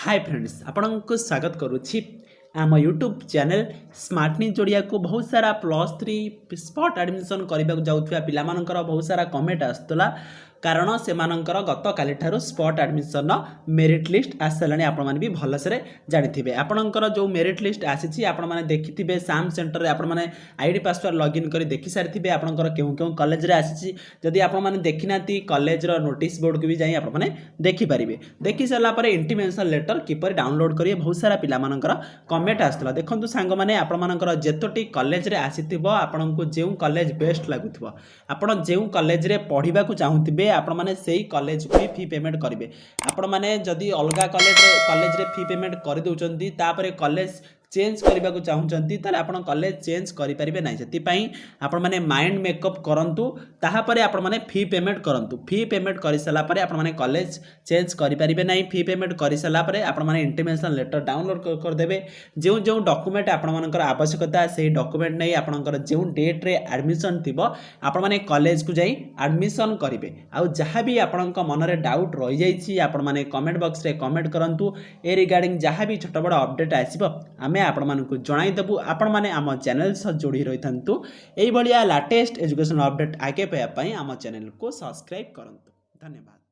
Hi friends आपको स्वागत करुच्ची आम यूट्यूब चैनल स्मार्टनी जोड़िया को बहुत सारा +3 स्पॉट एडमिशन करने जाऊा पिलामानंकर बहुत सारा कमेंट आसला कारण से गत काली स्पॉट एडमिशन मेरिट लिस्ट आसानी आपण भी भलसे जानी आपणकर जो मेरिट लिस्ट आसी आपण देखिथे साम सेंटर में आपण मैंने आईडी पासवर्ड लॉगिन कर देखि सारी आपणकर क्यों कॉलेज रे आसी जदि आपण देखी ना कॉलेज नोटिस बोर्ड को भी जाई आपण देखिपारे देखि सारापर इंटिमेशन लेटर किपर डाउनलोड करेंगे बहुत सारा पिलामानंकर कमेंट आसला देखो सांग मैंने आपणकर जेतोटी कॉलेज रे आसी आपन को जो कॉलेज बेस्ट लगुव आपड़ जो कॉलेज रे पढ़ा चाहूबे आपण मैंने से कॉलेज को फी पेमेंट करेंगे आपण मैंने जदि अलग कॉलेज रे फी पेमेंट कर दौरान तापर कॉलेज चेंज करने को चाहते ताले आपण कॉलेज चेंज करेंगे ना से आपण मैंने माइंड मेकअप करूँ तापर आपण मैंने फी पेमेंट करूँ फी पेमेंट कर सारापर आपण मैंने कॉलेज चेंज करेंगे ना फी पेमेंट कर सारापर आपण मैंने इंटिमेशन लेटर डाउनलोड करदे जो जो डॉक्यूमेंट आपण आवश्यकता से डॉक्यूमेंट नहीं आपणकर जो डेट रे एडमिशन थी आपण मैंने कॉलेज को जाई एडमिशन करेंगे आउ जहाँ भी आपण मन में डाउट रही जाइए आपण मैंने कमेंट बॉक्स रे कमेंट करूँ ए रिगार्डिंग जहाँ भी छोट बड़ अपडेट आसो आमे आपण मानकु जणाइदेबु आपण माने आम चैनल सह जोड़ी रही था यही लाटेस्ट एजुकेशन अपडेट आगे पाइबा आम चैनल को सब्सक्राइब करंतु। धन्यवाद।